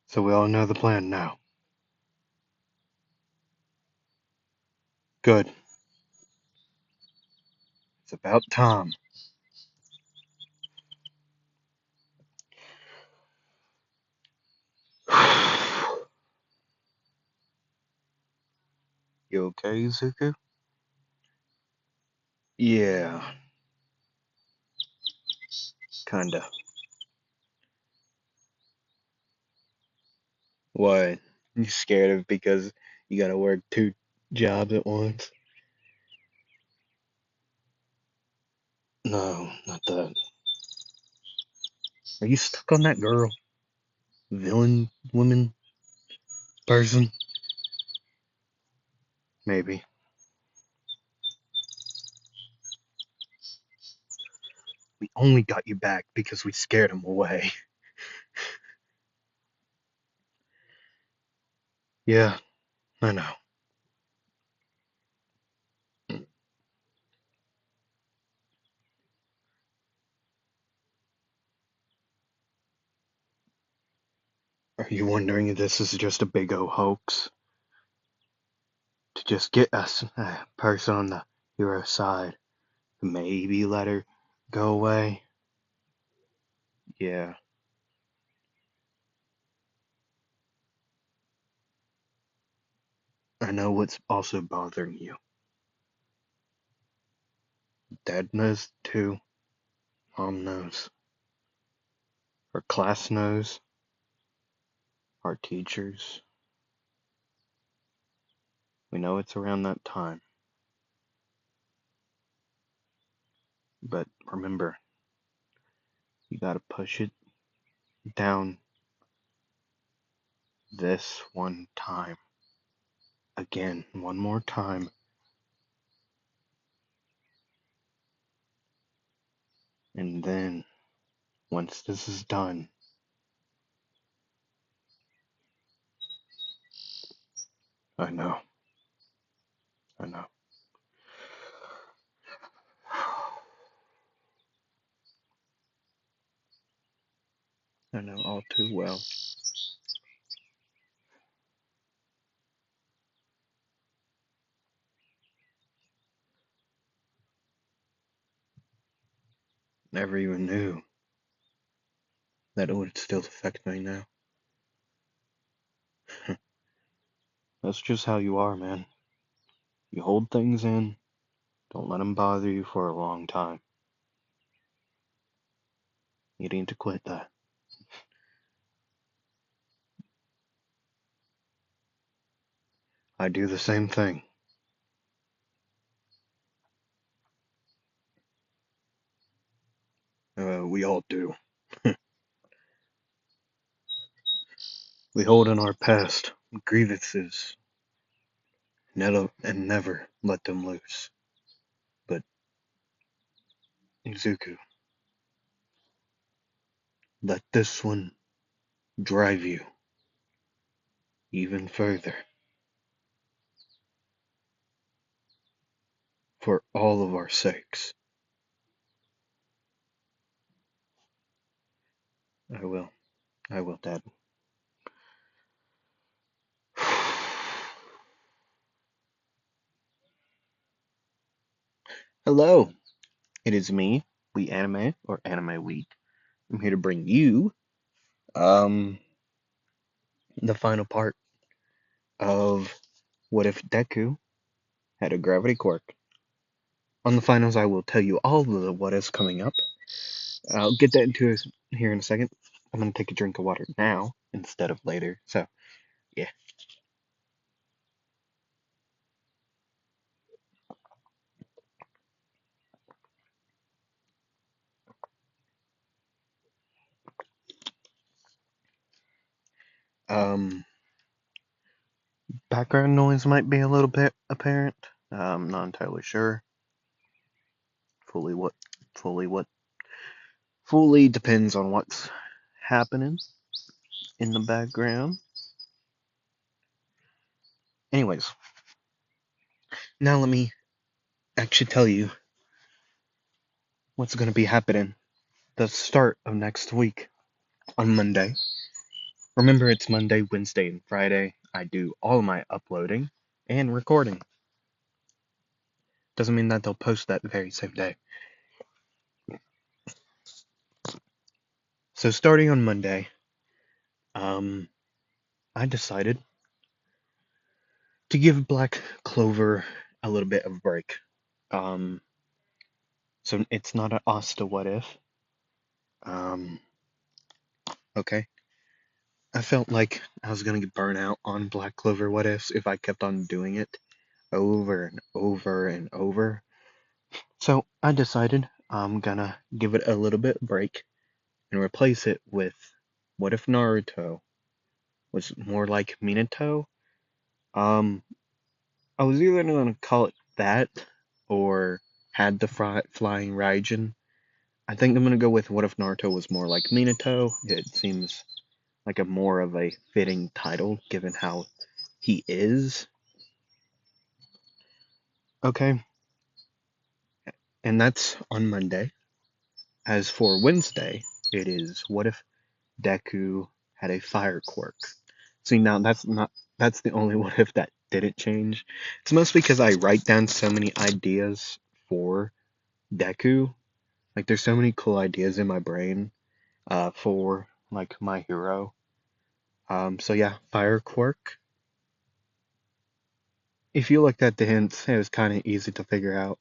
So we all know the plan now. Good. It's about time. You okay, Zuko? Yeah, kinda. What? You scared of because you gotta work two jobs at once? No, not that. Are you stuck on that girl? Villain woman person? Maybe. We only got you back because we scared him away. Yeah, I know. Are you wondering if this is just a big O hoax? To just get us a person on the hero side? Maybe let her go away? Yeah, I know what's also bothering you. Dad knows too. Mom knows. Our class knows. Our teachers. We know it's around that time. But remember, you gotta push it down this one time. Again, one more time. And then, once this is done, I know. I know. I know all too well. Never even knew that it would still affect me now. That's just how you are, man. You hold things in, don't let them bother you for a long time. You need to quit that. I do the same thing. We all do. We hold in our past grievances and never let them loose. But, Izuku, let this one drive you even further for all of our sakes. I will. I will, Dad. Hello, it is me, We Anime, or Anime Week. I'm here to bring you, um, the final part of What If Deku Had a Gravity Quirk. On the finals, I will tell you all of the what is coming up. I'll get that into here in a second. I'm gonna take a drink of water now instead of later. So yeah. Um, Background noise might be a little bit apparent. I'm not entirely sure. Fully what? Fully what? Fully depends on what's happening in the background. Anyways, now let me actually tell you what's gonna be happening the start of next week on Monday. Remember, it's Monday, Wednesday, and Friday. I do all of my uploading and recording. Doesn't mean that they'll post that very same day. So starting on Monday, um, I decided to give Black Clover a little bit of a break. Um, so it's not an Asta what if. Um, okay. I felt like I was gonna get burnt out on Black Clover what ifs if I kept on doing it over and over and over. So I decided I'm gonna give it a little bit of break and replace it with what if Naruto was more like Minato? Um, I was either gonna call it that or had the flying Raijin. I think I'm gonna go with what if Naruto was more like Minato. It seems like a more of a fitting title given how he is. Okay, and that's on Monday. As for Wednesday, it is what if Deku had a fire quirk. See, now that's the only what if that didn't change. It's mostly because I write down so many ideas for Deku. Like there's so many cool ideas in my brain for like my hero. So yeah, fire quirk. If you looked at the hints, it was kind of easy to figure out.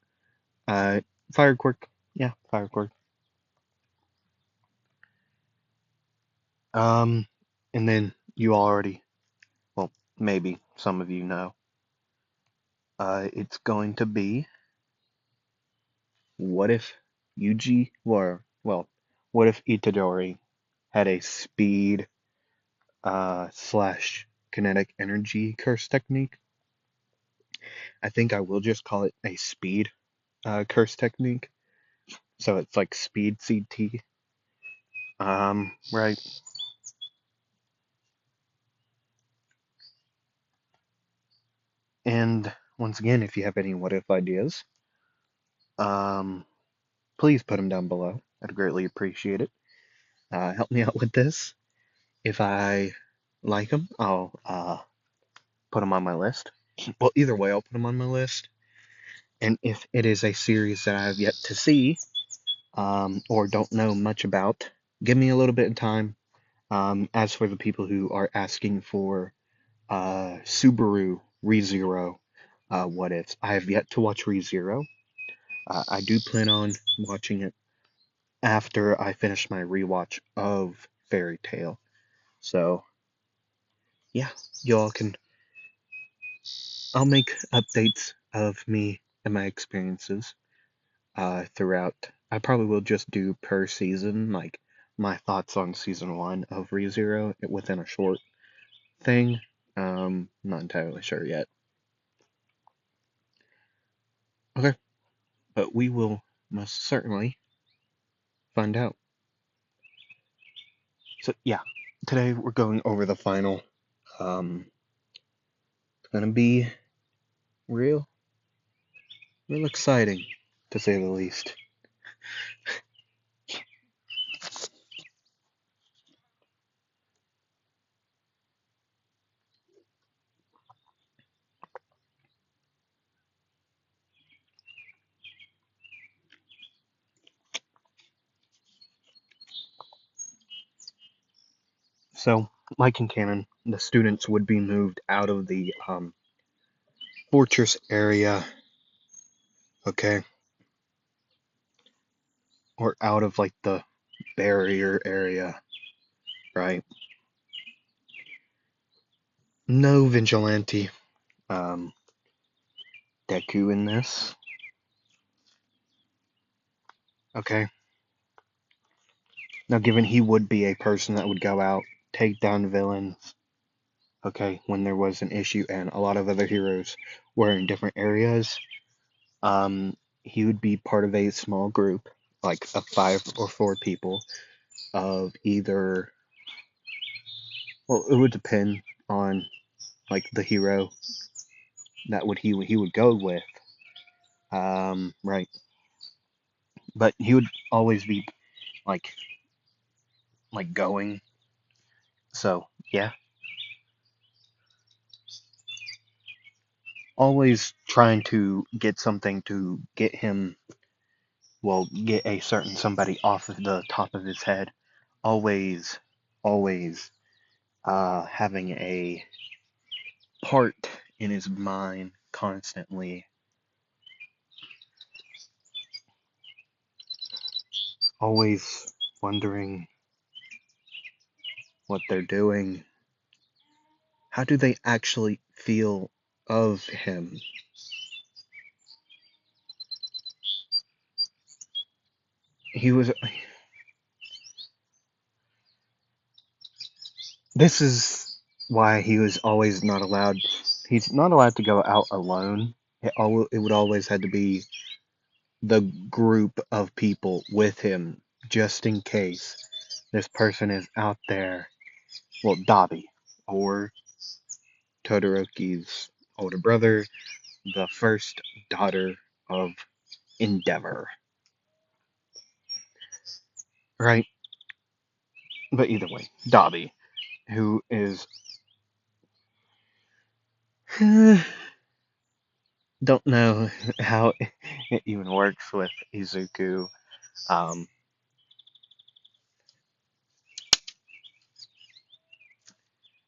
Uh, fire quirk. Yeah, fire quirk. Um, and then you already, well, maybe some of you know. It's going to be what if Yuji were, well, what if Itadori had a speed slash kinetic energy curse technique? I think I will just call it a speed curse technique. So it's like speed CT. Right. And once again, if you have any what if ideas, um, please put them down below. I'd greatly appreciate it. Help me out with this. If I like them, I'll put them on my list. Well, either way, I'll put them on my list. And if it is a series that I have yet to see, or don't know much about, give me a little bit of time. As for the people who are asking for Subaru ReZero what ifs, I have yet to watch ReZero. I do plan on watching it after I finish my rewatch of Fairy Tail. So, yeah, y'all can. I'll make updates of me and my experiences throughout. I probably will just do per season, like my thoughts on season one of ReZero within a short thing. Not entirely sure yet. Okay, but we will most certainly find out. So yeah, today we're going over the final. It's gonna be real, real exciting to say the least. So, like in canon, the students would be moved out of the fortress area, okay, or out of like the barrier area, right? No vigilante um, Deku in this, okay? Now, given he would be a person that would go out, take down villains, okay, when there was an issue and a lot of other heroes were in different areas, he would be part of a small group, like of 5 or 4 people, of either, well, it would depend on like the hero that would he would go with, right? But he would always be like going. So Yeah. Always trying to get something to get him, well, get a certain somebody off of the top of his head. Always, always having a part in his mind constantly. Always wondering what they're doing. How do they actually feel of him? He was. This is why he was always not allowed. He's not allowed to go out alone. It would always had to be the group of people with him, just in case this person is out there. Well, Dobby, or Todoroki's older brother, the first daughter of Endeavor. Right? But either way, Dobby, who is. Don't know how it even works with Izuku. Um,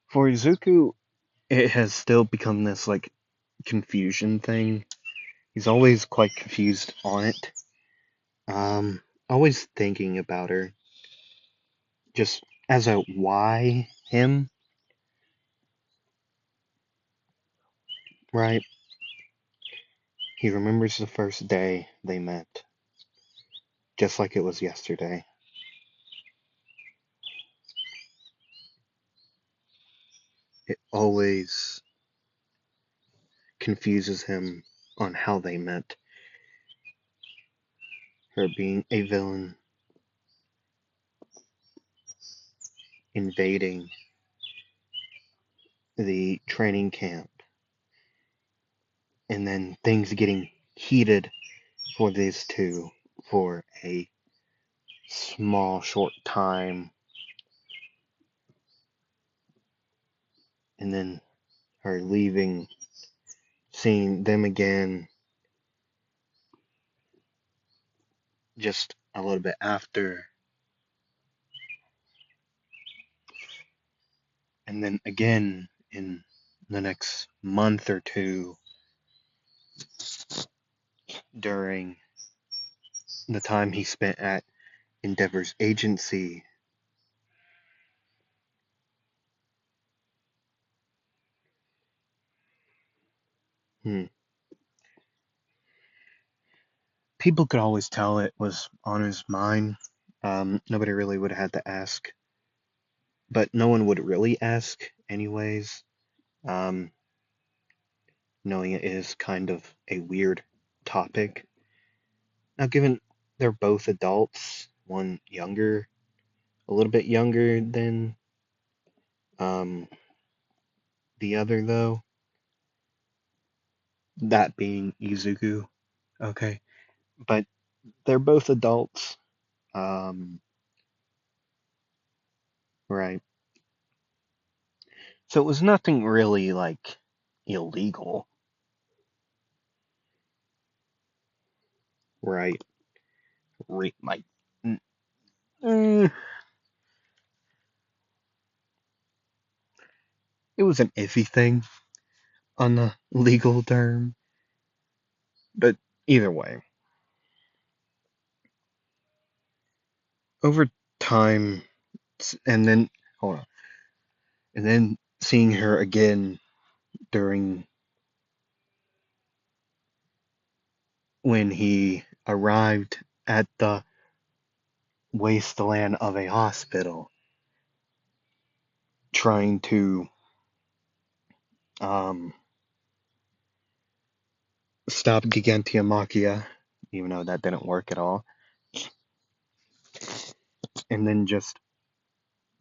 for Izuku, it has still become this like confusion thing. He's always quite confused on it. Always thinking about her. Just as a why him, right? He remembers the first day they met, just like it was yesterday. It always confuses him on how they met. Her being a villain, invading the training camp, and then things getting heated for these two for a small, short time, and then her leaving, seeing them again just a little bit after, and then again in the next month or two during the time he spent at Endeavor's agency. Hmm. People could always tell it was on his mind. Nobody really would have had to ask, but no one would really ask anyways. Um, Knowing it is kind of a weird topic. Now, given they're both adults, one younger, a little bit younger than um, the other, though, that being Izuku, okay, but they're both adults, um, right? So it was nothing really like illegal, right? Like, eh, it was an iffy thing on the legal term, but either way, over time, and then hold on, and then seeing her again during when he arrived at the wasteland of a hospital, trying to um, stop Gigantiamakia, even though that didn't work at all, and then just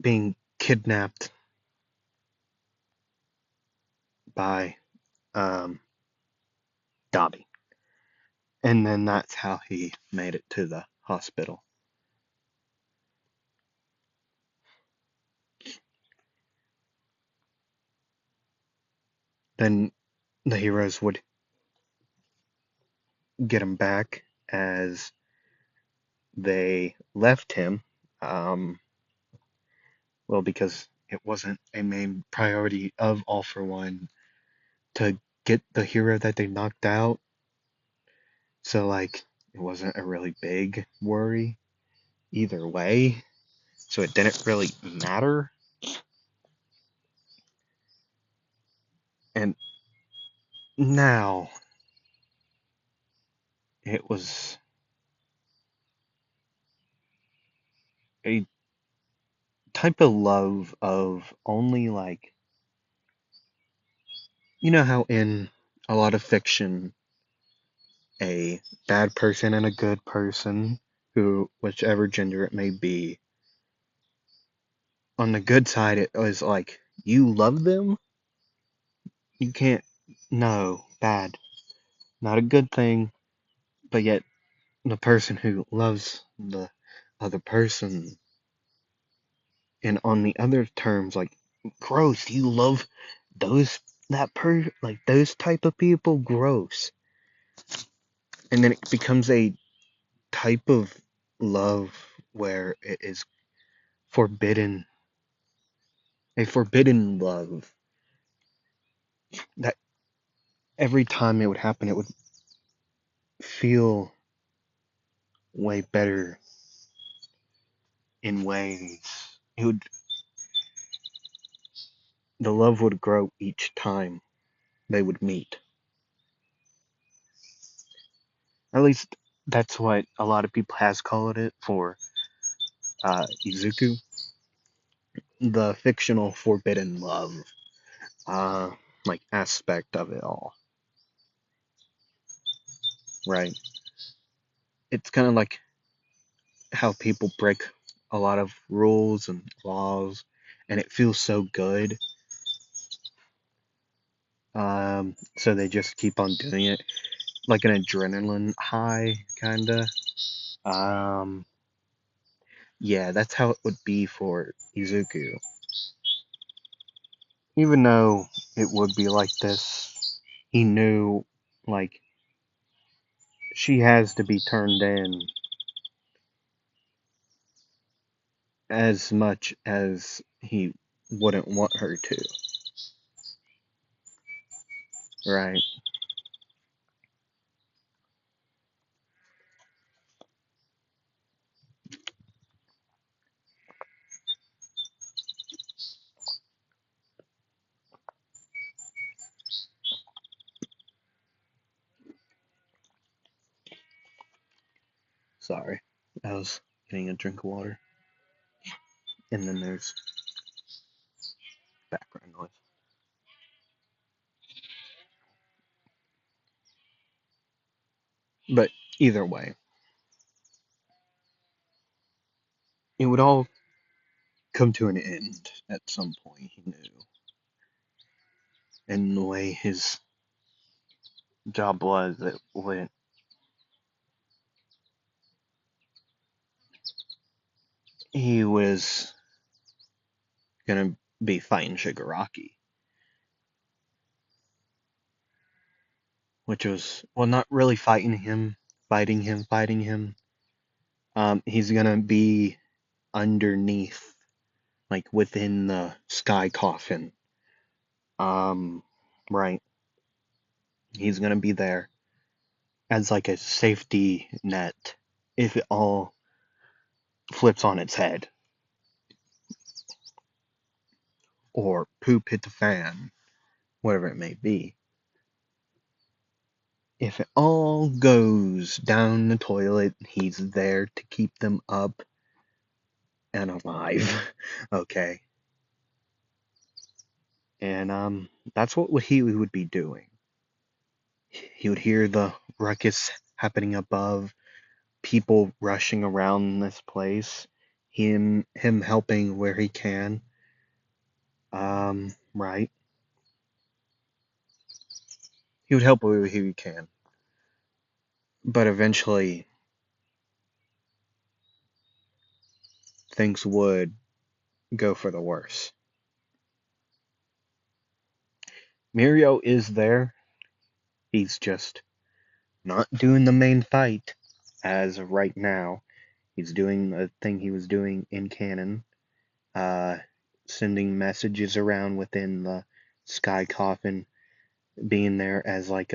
being kidnapped by um, Dobby. And then that's how he made it to the hospital. then the heroes would get him back as they left him. Um, well, because it wasn't a main priority of All for One to get the hero that they knocked out. So, like, it wasn't a really big worry either way. So it didn't really matter. And now it was a type of love of only, like, you know how in a lot of fiction, a bad person and a good person, who, whichever gender it may be, on the good side, it was like, you love them? You can't, no, bad. Not a good thing, but yet the person who loves the other person, and on the other terms, like, gross, you love those, like, those type of people? Gross. And then it becomes a type of love where it is forbidden, a forbidden love, that every time it would happen, it would feel way better in ways. It would, the love would grow each time they would meet. At least that's what a lot of people has called it for Izuku, the fictional forbidden love, uh, like, aspect of it all, right? It's kind of like how people break a lot of rules and laws, and it feels so good. So they just keep on doing it, like an adrenaline high, kinda. Um, yeah, that's how it would be for Izuku. Even though it would be like this, he knew, like, she has to be turned in as much as he wouldn't want her to, right? Sorry, I was getting a drink of water, and then there's background noise. But either way, it would all come to an end at some point, he knew. And the way his job was, it went, he was gonna be fighting Shigaraki, which was, well, not really fighting him. He's gonna be underneath, like, within the sky coffin. Um, right. He's gonna be there as, like, a safety net if it all flips on its head, or poop hit the fan, whatever it may be. If it all goes down the toilet, he's there to keep them up and alive. Okay. And that's what he would be doing. He would hear the ruckus happening above, people rushing around this place, him helping where he can. Right. He would help where he can. But eventually things would go for the worse. Mirio is there. He's just not doing the main fight as of right now. He's doing the thing he was doing in canon, uh, sending messages around within the Sky Coffin, being there as like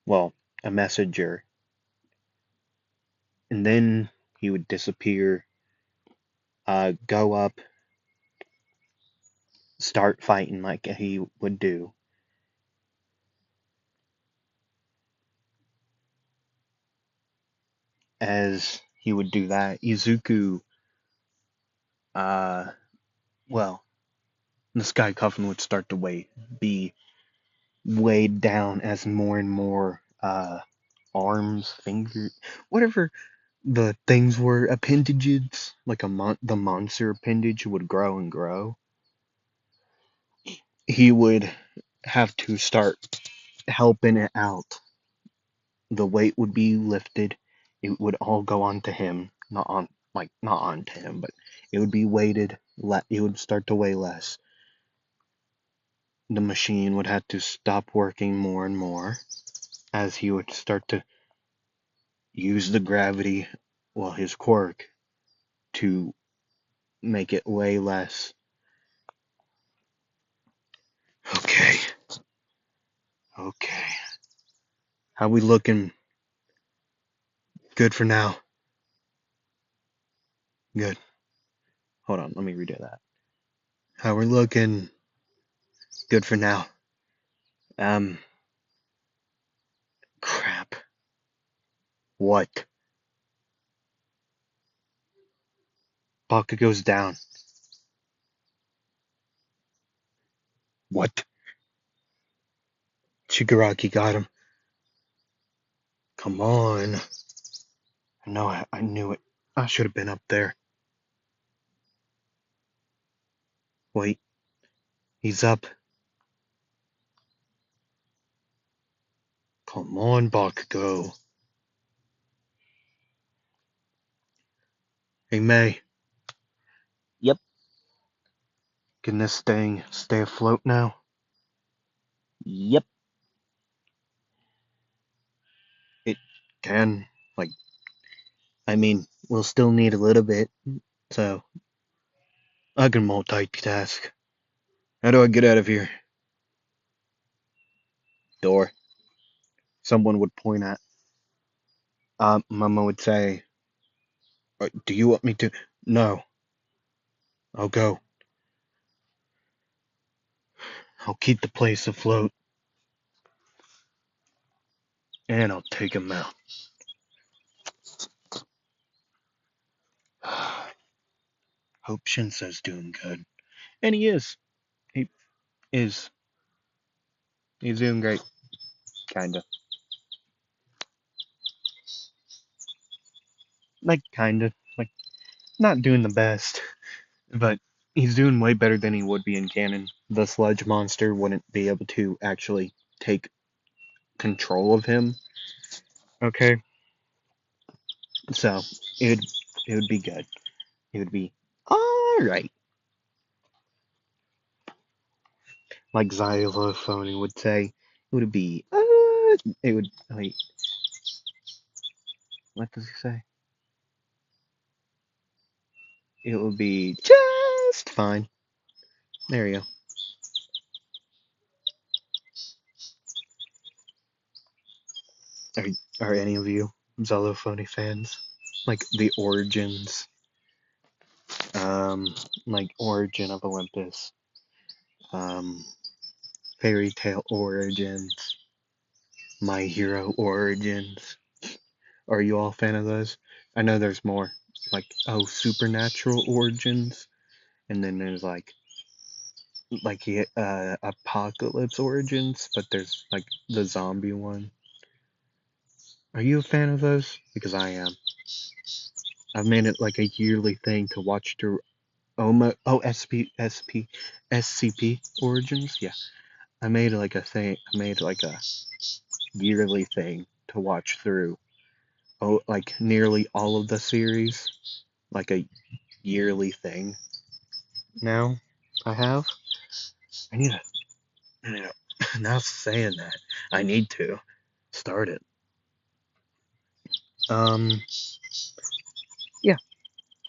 well, a messenger. And then he would disappear, go up, start fighting like he would do. As he would do that, Izuku, uh, well, the Sky Coffin would start to be weighed down as more and more arms, fingers, whatever the things were, appendages, like the monster appendage would grow and grow. He would have to start helping it out. The weight would be lifted. It would all go onto him, not onto him, but it would be weighted. It would start to weigh less. The machine would have to stop working more and more as he would start to use the gravity, well, his quirk, to make it weigh less. Okay, okay. How we looking? Good for now. Good. Hold on, let me redo that. How we're looking? Good for now. Um, crap. What? Baka goes down. What? Shigaraki got him. Come on. I know I knew it. I should have been up there. Wait, he's up. Come on, Bakugo. Hey, May. Yep. Can this thing stay afloat now? Yep. It can. Like, I mean, we'll still need a little bit, so I can multitask. How do I get out of here? Door. Someone would point at. Mama would say, Do you want me to? No. I'll go. I'll keep the place afloat, and I'll take him out. Hope Shinso's doing good. And he is. He is. He's doing great. Kinda. Like, kinda. Like, not doing the best. But he's doing way better than he would be in canon. The sludge monster wouldn't be able to actually take control of him. Okay? So, it would be good. It would be alright. Like Xylophone would say. It would be, it would, wait, what does he say? It would be just fine. There you go. Are any of you Xylophone fans? Like the origins, like Origin of Olympus, um, Fairy Tale Origins, My Hero Origins. Are you all a fan of those? I know there's more. Like, Supernatural Origins, and then there's like Apocalypse Origins, but there's like the zombie one. Are you a fan of those? Because I am. I've made it like a yearly thing to watch through SCP Origins. Yeah, I made like a thing. I made like a yearly thing to watch through. Like nearly all of the series. Like a yearly thing. Now I have. I need to Yeah. Now saying that, I need to start it. Um, yeah.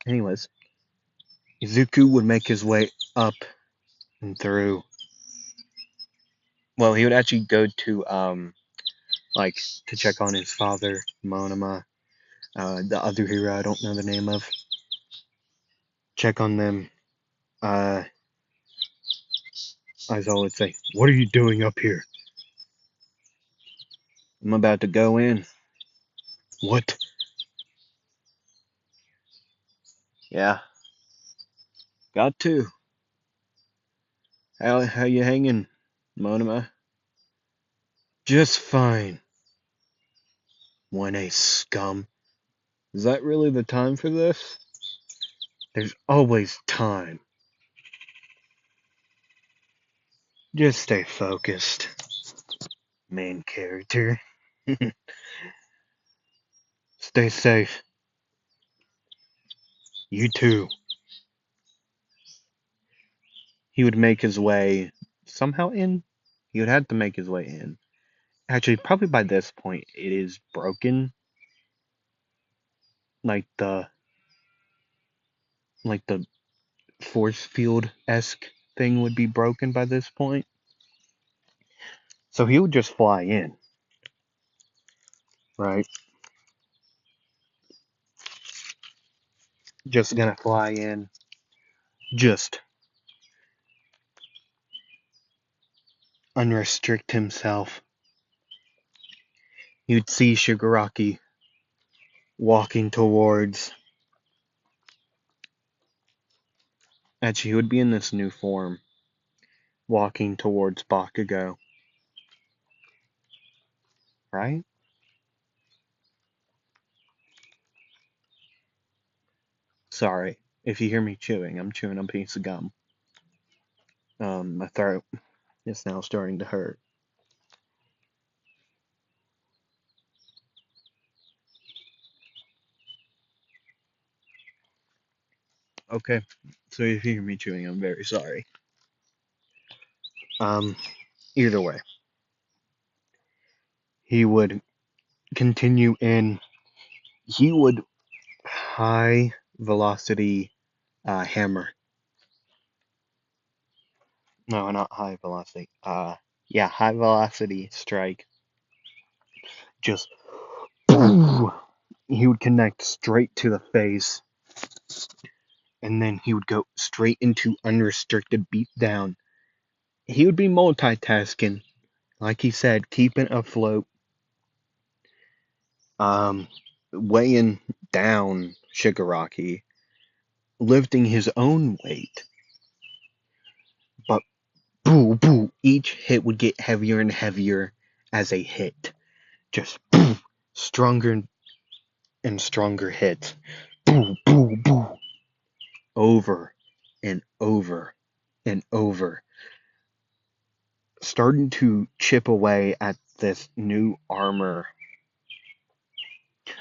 Anyways, Izuku would make his way up and through. Well, he would actually go to like to check on his father, Monoma, the other hero I don't know the name of. Check on them. Uh, Aizawa would say, "What are you doing up here?" "I'm about to go in." "What?" "Yeah, got to." How you hanging, Monoma?" "Just fine." "1A scum. Is that really the time for this?" "There's always time. Just stay focused, main character." "Stay safe. You too." He would make his way somehow in. He would have to make his way in. Actually, probably by this point, it is broken. Like the force field esque thing would be broken by this point. So he would just fly in, right? Just gonna fly in, just unrestrict himself. You'd see Shigaraki walking towards. Actually, he would be in this new form, walking towards Bakugo, right? Sorry if you hear me chewing. I'm chewing a piece of gum. My throat is now starting to hurt. Okay, so if you hear me chewing, I'm very sorry. Um, Either way, he would continue in. He would high velocity hammer. No, not high velocity. Yeah, high velocity strike. Just boom. He would connect straight to the face, and then he would go straight into unrestricted beatdown. He would be multitasking, like he said, keeping afloat, um, weighing down Shigaraki, lifting his own weight. But boo boo, each hit would get heavier and heavier as a hit. Just boo, stronger and stronger hits. Boo boo boo. Over and over and over. Starting to chip away at this new armor.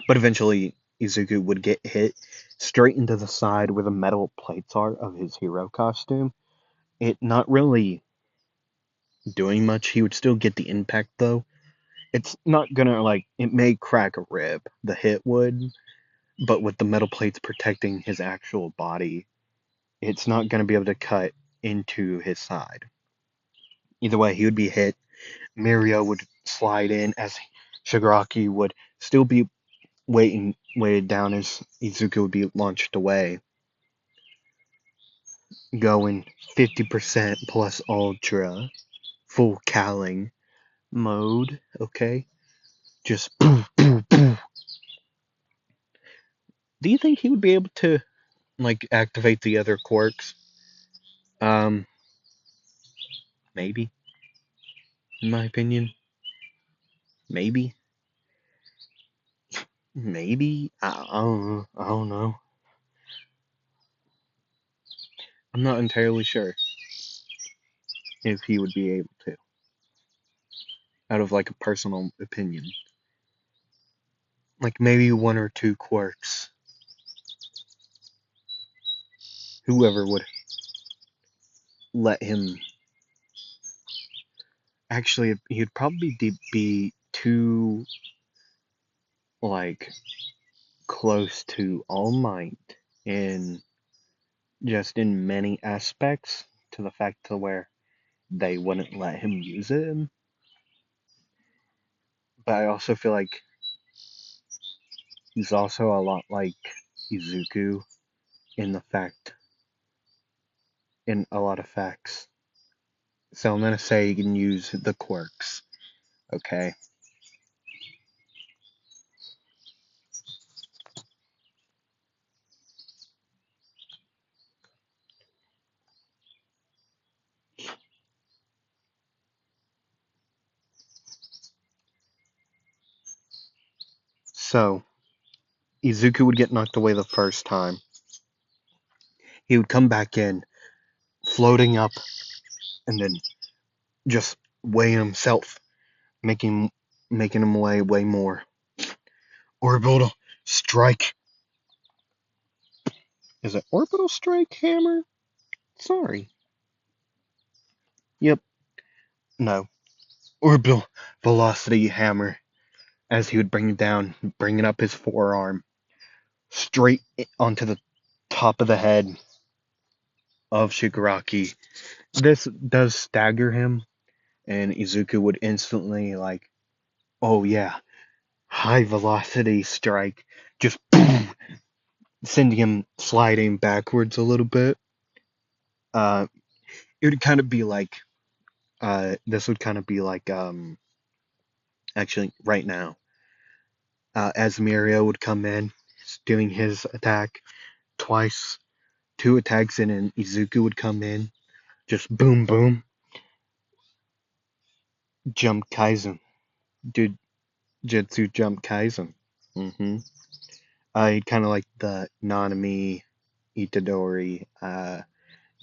But eventually Izuku would get hit straight into the side where the metal plates are of his hero costume. It not really doing much. He would still get the impact though. It's not gonna like it may crack a rib, the hit would, but with the metal plates protecting his actual body, it's not gonna be able to cut into his side. Either way, he would be hit. Mirio would slide in as Shigaraki would still be weighted down as Izuku would be launched away. Going 50% plus ultra, full caling mode, okay? Just poof, poof, poof. Do you think he would be able to like activate the other quirks? Um, Maybe. In my opinion, maybe. Maybe. I don't know. I don't know. I'm not entirely sure if he would be able to, out of like a personal opinion. Like maybe one or two quirks. Whoever would let him Actually, he'd probably be too, like, close to All Might in just in many aspects, to the fact to where they wouldn't let him use it. But I also feel like he's also a lot like Izuku in the fact, in a lot of facts. So I'm gonna say you can use the quirks, okay? So Izuku would get knocked away the first time. He would come back in, floating up, and then just weigh himself, making making him weigh way more. Orbital strike. Is it orbital strike hammer? Sorry. Yep. No. Orbital velocity hammer. As he would bring it down, bringing up his forearm straight onto the top of the head of Shigaraki. This does stagger him, and Izuku would instantly like, oh yeah, high velocity strike, just boom, sending him sliding backwards a little bit. Uh, it would kind of be like, this would kind of be like, actually right now, as Mirio would come in, doing his attack twice, two attacks in, and Izuku would come in, just boom, boom, jump Kaizen, dude, Jutsu jump Kaizen. Mm-hmm. Kind of like the Nanami Itadori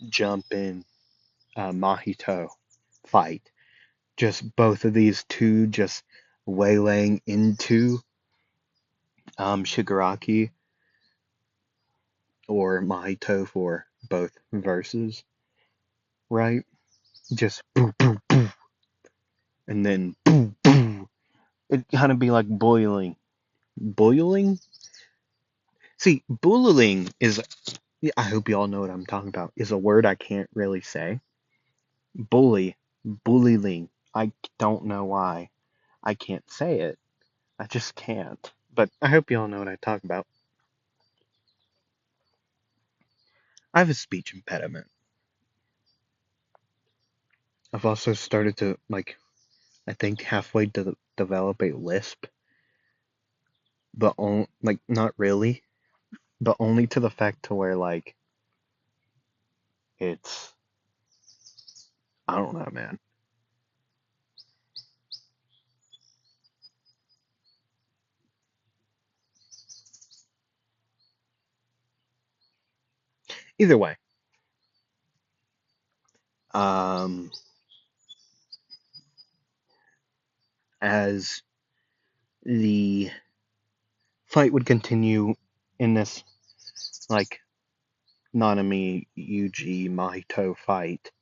jump in Mahito fight. Just both of these two just waylaying into Shigaraki or Mahito for both verses, right? Just boo boo boo, and then boo boo. It kind of be like boiling. Boiling? See, bullying is. I hope you all know what I'm talking about. Is a word I can't really say. Bully, bullying. I don't know why. I can't say it. I just can't. But I hope you all know what I talk about. I have a speech impediment. I've also started to, like, I think halfway to develop a lisp, but like, not really, but only to the fact to where, like, it's, I don't know, man. Either way, um, as the fight would continue in this, like, Nanami Yuji Mahito fight,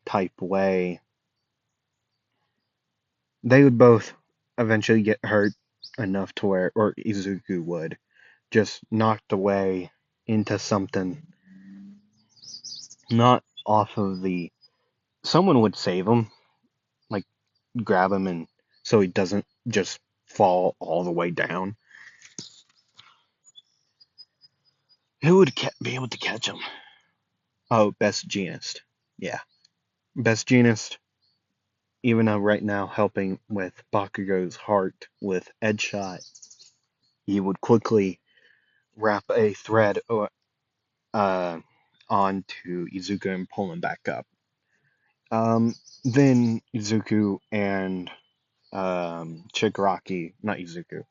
type way, they would both eventually get hurt enough to where, or Izuku would, just knocked away into something, not off of the. Someone would save him, like grab him, and so he doesn't just fall all the way down. Who would be able to catch him? Oh, best genist. Yeah, best genist. Even though right now helping with Bakugo's heart with Edge Shot, he would quickly wrap a thread uh, onto Izuku and pull him back up. Then Izuku and Shigaraki, not Izuku,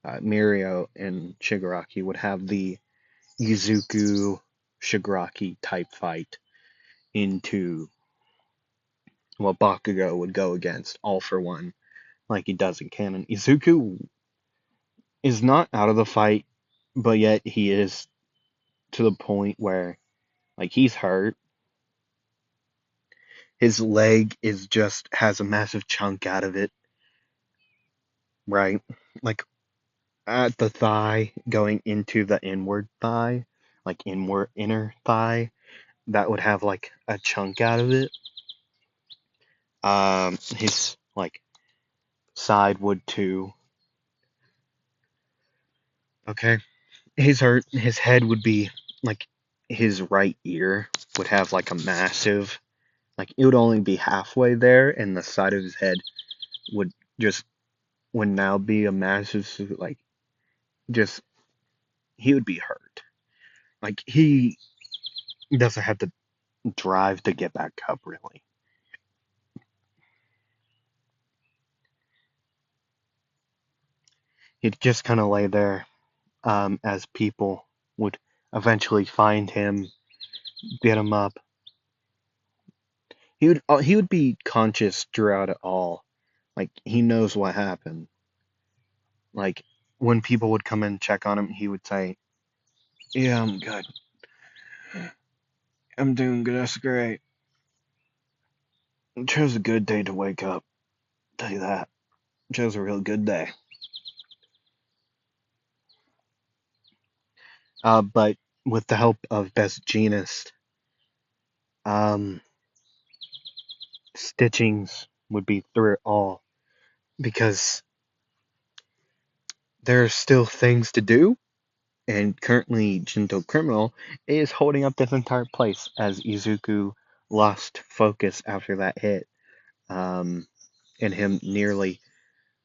Mirio and Shigaraki would have the Izuku Shigaraki type fight into what Bakugo would go against All for One, like he does in canon. Izuku is not out of the fight, but yet he is to the point where, like, he's hurt. His leg is just has a massive chunk out of it, right? Like at the thigh going into the inward thigh, like inward inner thigh, that would have like a chunk out of it. His like side would too. Okay. His head would be like his right ear would have like a massive like it would only be halfway there and the side of his head would just would now be a massive like just he would be hurt. Like he doesn't have the drive to get back up really. He'd just kind of lay there as people would eventually find him, get him up. He would be conscious throughout it all. Like he knows what happened. Like when people would come and check on him, he would say, "Yeah, I'm good. I'm doing good. That's great. It chose a good day to wake up. I'll tell you that. It chose a real good day." But with the help of Best Jeanist, um, stitchings would be through it all because there are still things to do. And currently, Jinto Criminal is holding up this entire place as Izuku lost focus after that hit, um, and him nearly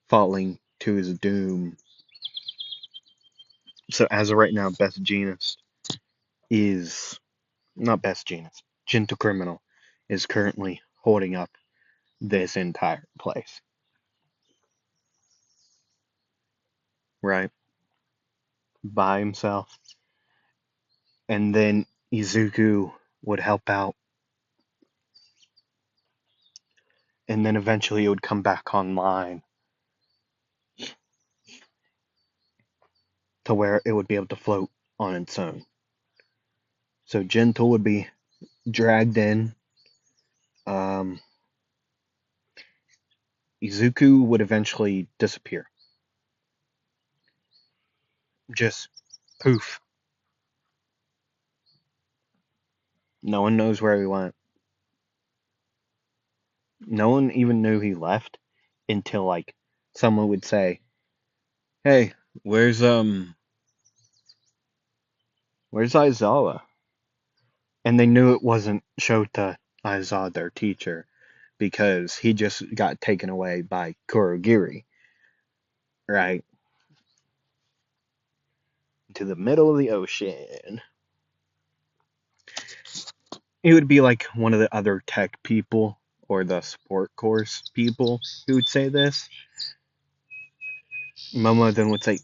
falling to his doom. So as of right now, Best Jeanist is not Best Jeanist. Jinto Criminal is currently holding up this entire place, right, by himself. And then Izuku would help out, and then eventually it would come back online to where it would be able to float on its own. So Gentle would be dragged in. Um, Izuku would eventually disappear. Just poof. No one knows where he went. No one even knew he left until like someone would say, "Hey, where's Aizawa?" And they knew it wasn't Shota Aizawa, their teacher, because he just got taken away by Kurogiri, right? To the middle of the ocean. It would be like one of the other tech people or the support course people who would say this. Momo then would say,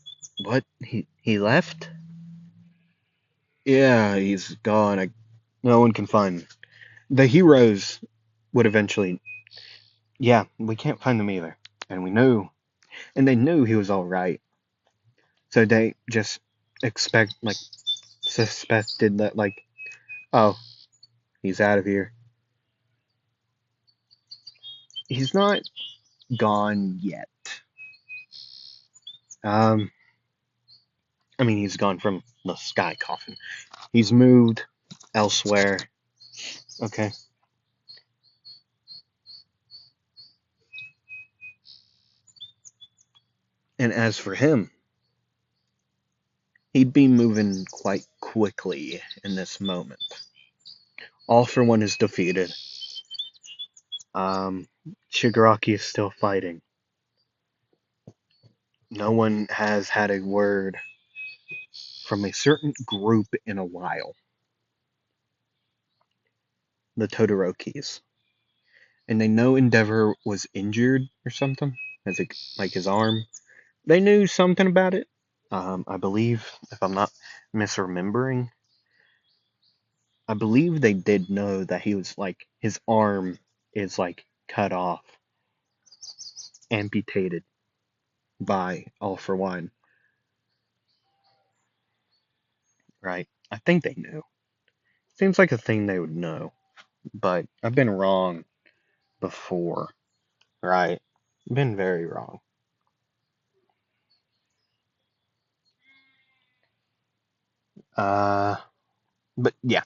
"What? He left? Yeah, he's gone. No one can find him." The heroes would eventually, yeah, we can't find him either. And they knew he was alright. So they just suspected that, like, oh, he's out of here. He's not gone yet. Um, I mean, he's gone from the sky coffin. He's moved elsewhere. Okay. And as for him, he'd be moving quite quickly in this moment. All for One is defeated. Um, Shigaraki is still fighting. No one has had a word from a certain group in a while. The Todorokis. And they know Endeavor was injured or something, as like his arm. They knew something about it. I believe, if I'm not misremembering, I believe they did know that he was like his arm is like cut off, amputated by All for One, right? I think they knew. Seems like a thing they would know, but I've been wrong. before, right? Been very wrong. Uh, but yeah,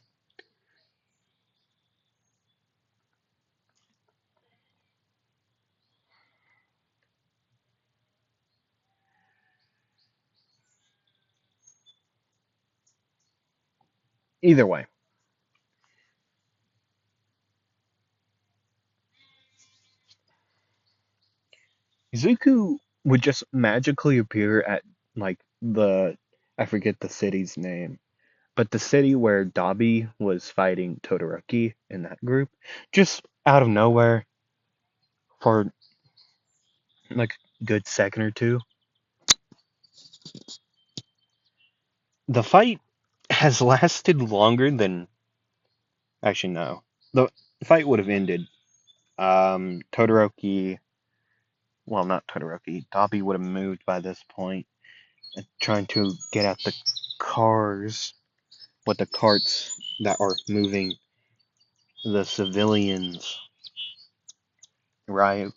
either way, Zuko would just magically appear at like I forget the city's name, but the city where Dobby was fighting Todoroki in that group, just out of nowhere for like a good second or two. The fight has lasted longer than actually no. The fight would have ended. Todoroki, well, not Todoroki. Dobby would have moved by this point, and trying to get at the cars with the carts that are moving the civilians, right?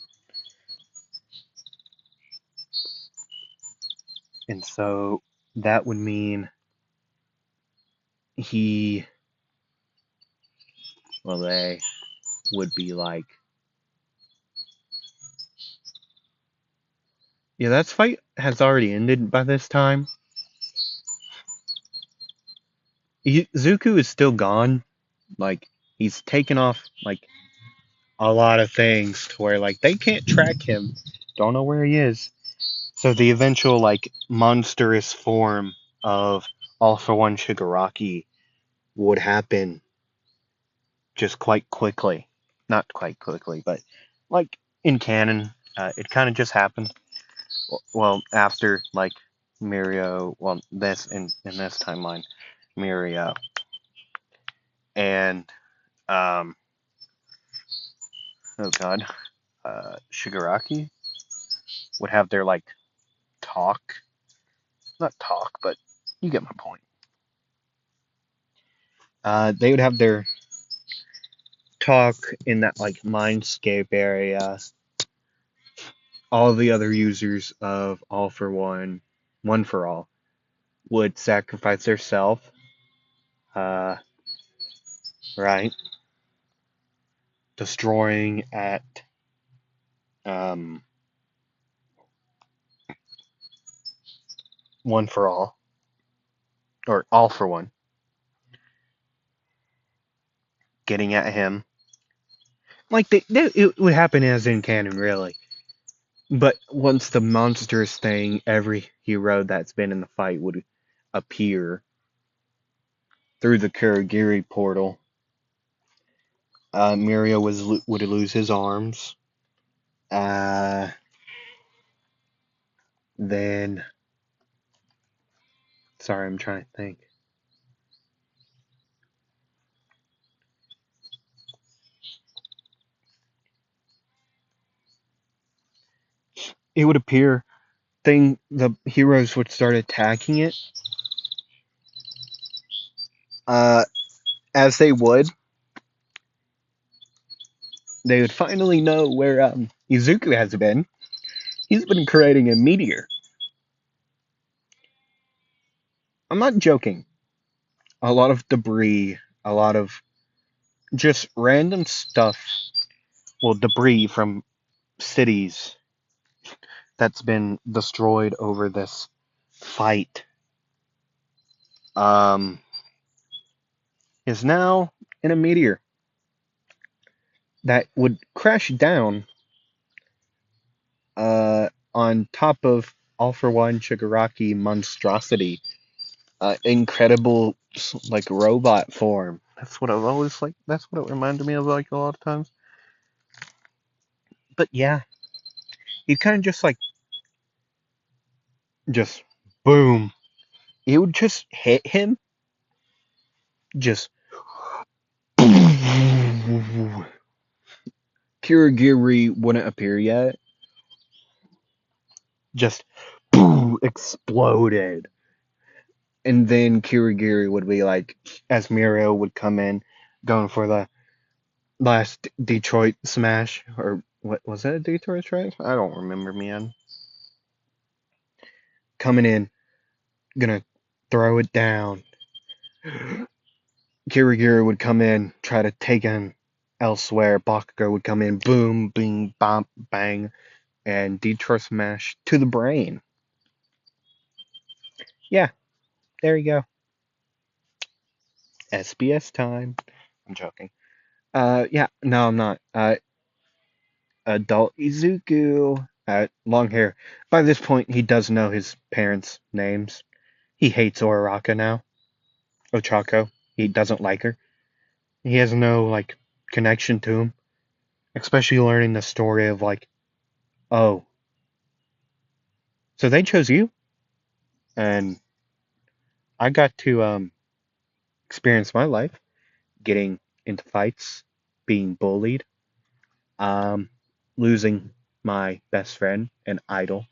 And so that would mean he, well, they would be like, yeah, that fight has already ended by this time. Zuko is still gone. Like, he's taken off, like, a lot of things to where, like, they can't track him. Don't know where he is. So the eventual, like, monstrous form of All for One Shigaraki would happen just quite quickly. Not quite quickly, but, like, in canon, it kind of just happened. Well, after, like, Mirio, well, in this timeline, Mirio and, um, oh god, Shigaraki would have their, like, talk. Not talk, but you get my point. They would have their talk in that, like, mindscape area. All the other users of All for One, One for All, would sacrifice their self, uh, right? Destroying at, um, One for All, or All for One, getting at him. Like, it would happen as in canon, really. But once the monstrous thing, every hero that's been in the fight would appear through the Kurogiri portal. Mirio would lose his arms. Uh, then, sorry, I'm trying to think. It would appear. The heroes would start attacking it. Uh, as they would finally know where Izuku has been. He's been creating a meteor. I'm not joking. A lot of debris, a lot of just random stuff. Well, debris from cities that's been destroyed over this fight um, is now in a meteor that would crash down on top of All for One Shigaraki monstrosity, incredible like robot form. That's what I've always like. That's what it reminded me of like a lot of times. But yeah, he kind of just like just boom. It would just hit him. Just Kirigiri wouldn't appear yet. Just exploded. And then Kirigiri would be like, as Mirio would come in, going for the last Detroit Smash, or what was that? Detroit Smash? I don't remember, man. Coming in, gonna throw it down. Kirigiri would come in, try to take him elsewhere. Bakugo would come in, boom, bing, bop, bang, and Detroit Smash to the brain. Yeah, there you go. SBS time. I'm joking. Yeah, no, I'm not. Adult Izuku, long hair. By this point, he does know his parents' names. He hates Uraraka now. Ochako. He doesn't like her. He has no, like, connection to him. Especially learning the story of, like, oh, so they chose you? And I got to, experience my life getting into fights, being bullied, um, losing my best friend and idol,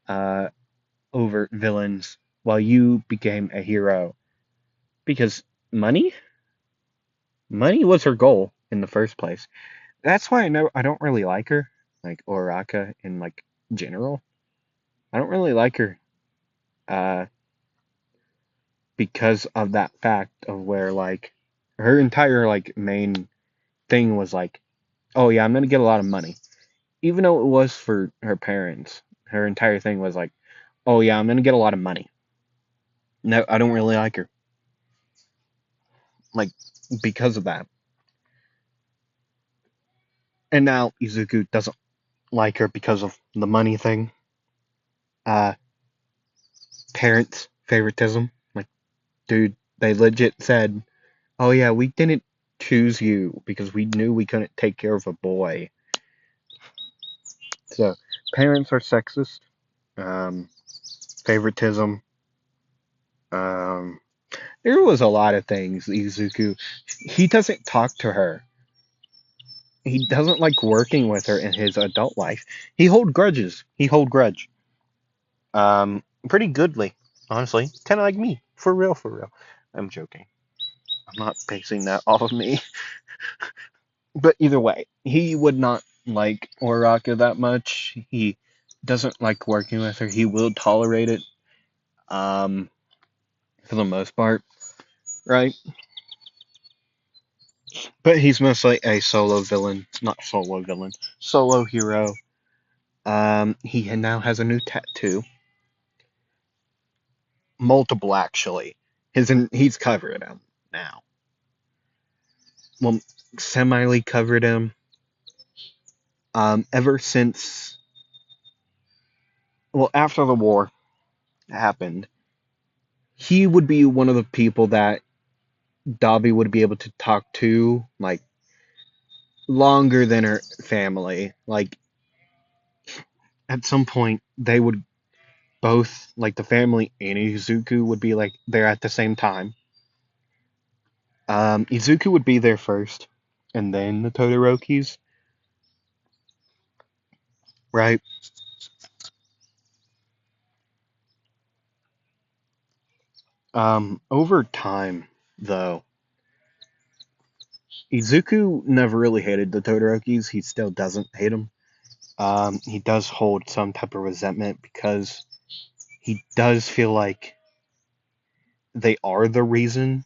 uh, over villains while you became a hero. Because money? Money was her goal in the first place. That's why I don't really like her, like Oraka in like general. I don't really like her uh because of that fact of where like her entire like main thing was like, oh yeah, I'm gonna get a lot of money. Even though it was for her parents, her entire thing was like, oh yeah, I'm gonna get a lot of money. No, I don't really like her. Like because of that. And now Izuku doesn't like her because of the money thing. Uh Parents favoritism. Like, dude, they legit said, oh yeah, we didn't choose you because we knew we couldn't take care of a boy. So parents are sexist. Um, Favoritism. Um, there was a lot of things. Izuku, he doesn't talk to her. He doesn't like working with her in his adult life. He hold grudges. He hold grudge. Pretty goodly, honestly. Kind of like me, for real, for real. I'm joking. I'm not basing that off of me. But either way, he would not like Oraka that much. He doesn't like working with her. He will tolerate it, um, for the most part, right? But he's mostly a solo villain, not solo villain, solo hero. He now has a new tattoo, multiple actually. He's covered him now. Well, semi covered him. Ever since, well, after the war happened, he would be one of the people that Dobby would be able to talk to, like, longer than her family. Like, at some point, they would both, like, the family and Izuku would be, like, there at the same time. Izuku would be there first, and then the Todorokis, right? Over time, though, Izuku never really hated the Todorokis. He still doesn't hate them. He does hold some type of resentment because he does feel like they are the reason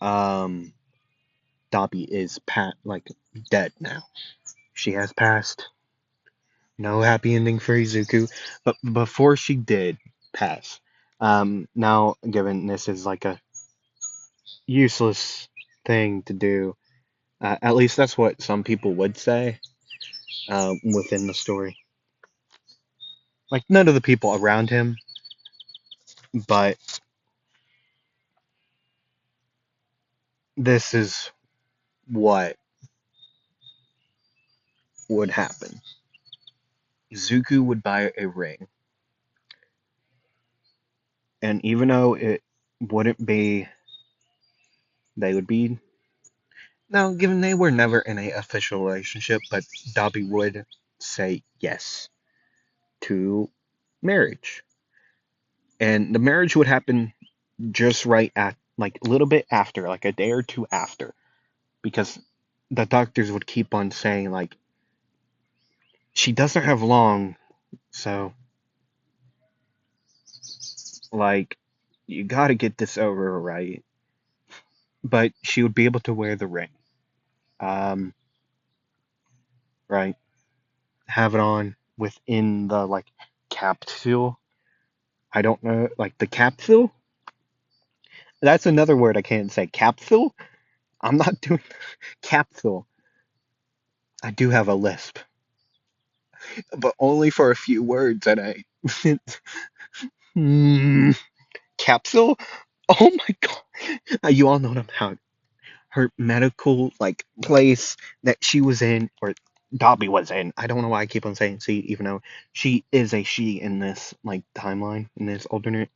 um Dobby is like dead now. She has passed. No happy ending for Izuku. But before she did pass, now given this is like a useless thing to do, at least that's what some people would say within the story. Like none of the people around him, but this is what would happen. Izuku would buy a ring, and even though it wouldn't be, they would be. Now, given they were never in a official relationship, but Dobby would say yes to marriage. And the marriage would happen just right at, like, a little bit after, like a day or two after. Because the doctors would keep on saying, like, she doesn't have long, so, like, you gotta get this over, right? But she would be able to wear the ring. Um, right? Have it on within the, like, capsule. I don't know, like, the capsule? That's another word I can't say. Capsule? I'm not doing capsule. I do have a lisp, but only for a few words, and I. Hmm, capsule? Oh my god! You all know about her medical like place that she was in, or Dobby was in. I don't know why I keep on saying she, even though she is a she in this like timeline in this alternate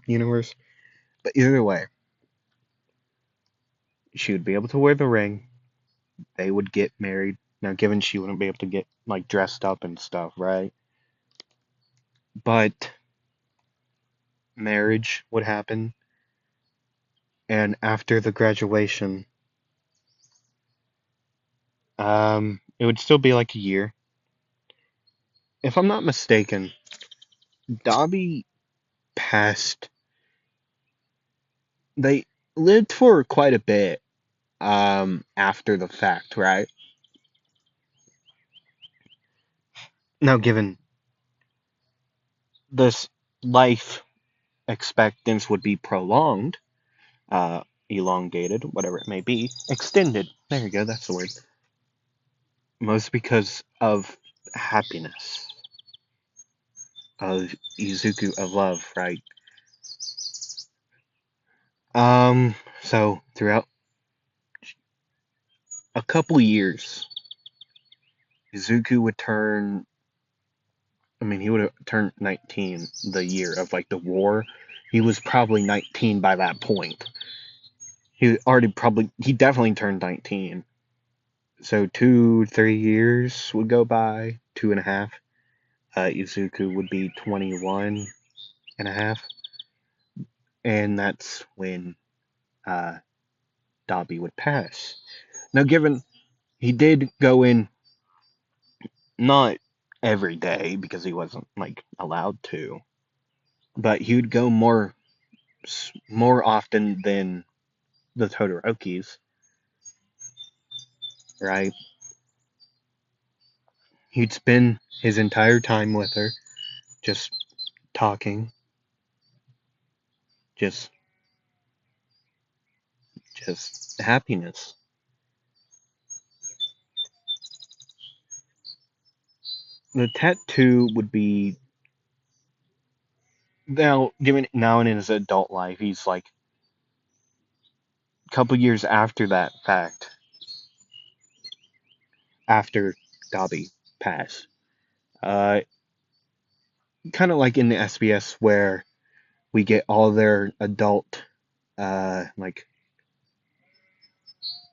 universe. But either way, she would be able to wear the ring. They would get married. Now, given she wouldn't be able to get like dressed up and stuff, right? But marriage would happen, and after the graduation, it would still be like a year. If I'm not mistaken, Dobby passed. They lived for quite a bit after the fact, right? Now, given this life expectancy would be prolonged, elongated, whatever it may be, extended. There you go, that's the word. Most because of happiness, of Izuku, of love, right? So throughout a couple years, Izuku would turn. I mean, he would have turned 19 the year of like the war. He was probably 19 by that point. He definitely turned 19. So 2, 3 years would go by, 2.5. Izuku would be 21 and a half. And that's when uh, Dobby would pass. Now, given he did go in not every day because he wasn't like allowed to, but he would go more often than the Todorokis, right? He'd spend his entire time with her, just talking, just just happiness. The tattoo would be now given now in his adult life, he's like a couple years after that fact, after Dobby passed. Uh, kind of like in the SBS where we get all their adult, like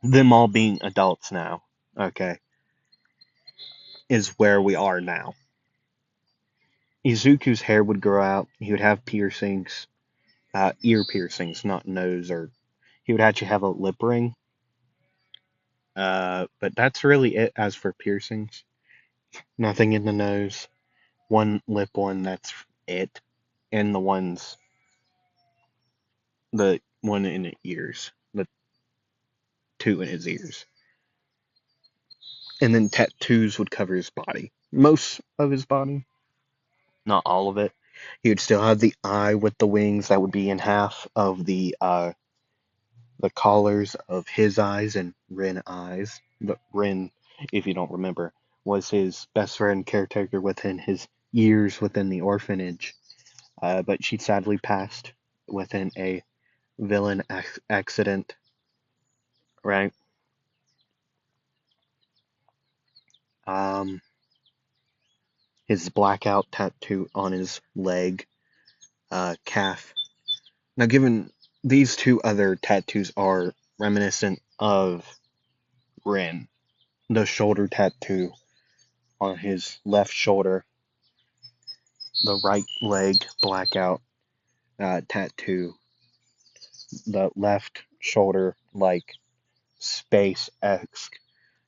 them all being adults now. Okay, is where we are now. Izuku's hair would grow out. He would have piercings, ear piercings, not nose, or he would actually have a lip ring. But that's really it as for piercings. Nothing in the nose. One lip one, that's it. And the one in the ears. The two in his ears. And then tattoos would cover his body. Most of his body. Not all of it. He would still have the eye with the wings that would be in half of the collars of his eyes and Rin eyes. But Rin, if you don't remember, was his best friend caretaker within his years within the orphanage. But she sadly passed within a villain accident, right? Um, his blackout tattoo on his leg, calf. Now, given these two other tattoos are reminiscent of Rin, the shoulder tattoo on his left shoulder, the right leg blackout tattoo, the left shoulder like SpaceX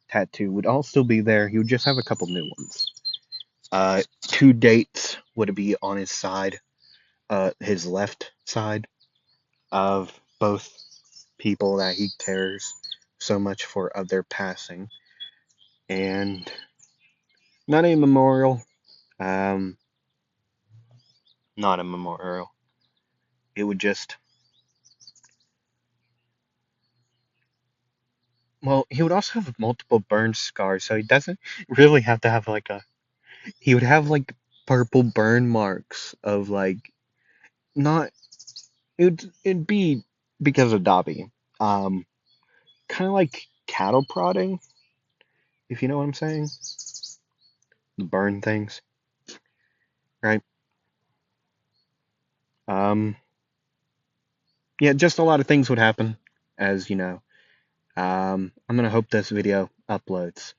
tattoo would all still be there. He would just have a couple new ones. Two dates would be on his left side of both people that he cares so much for of their passing. And not a memorial. Um, not a memorial. It would just, well, he would also have multiple burn scars, so he doesn't really have to have like a, he would have like purple burn marks of like, not, it'd be because of Dobby. Um, Kind of like cattle prodding, if you know what I'm saying. The burn things, right? Um, yeah, just a lot of things would happen, as you know. I'm gonna hope this video uploads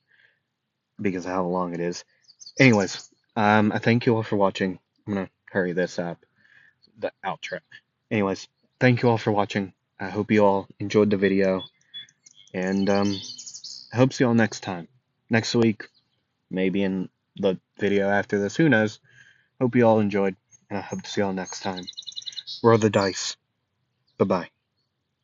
because of how long it is. Anyways, I thank you all for watching. I'm gonna hurry this up, the outro. Anyways, thank you all for watching. I hope you all enjoyed the video, and I hope to see you all next time. Next week, maybe in the video after this, who knows. Hope you all enjoyed, and I hope to see you all next time. Roll the dice. Bye-bye.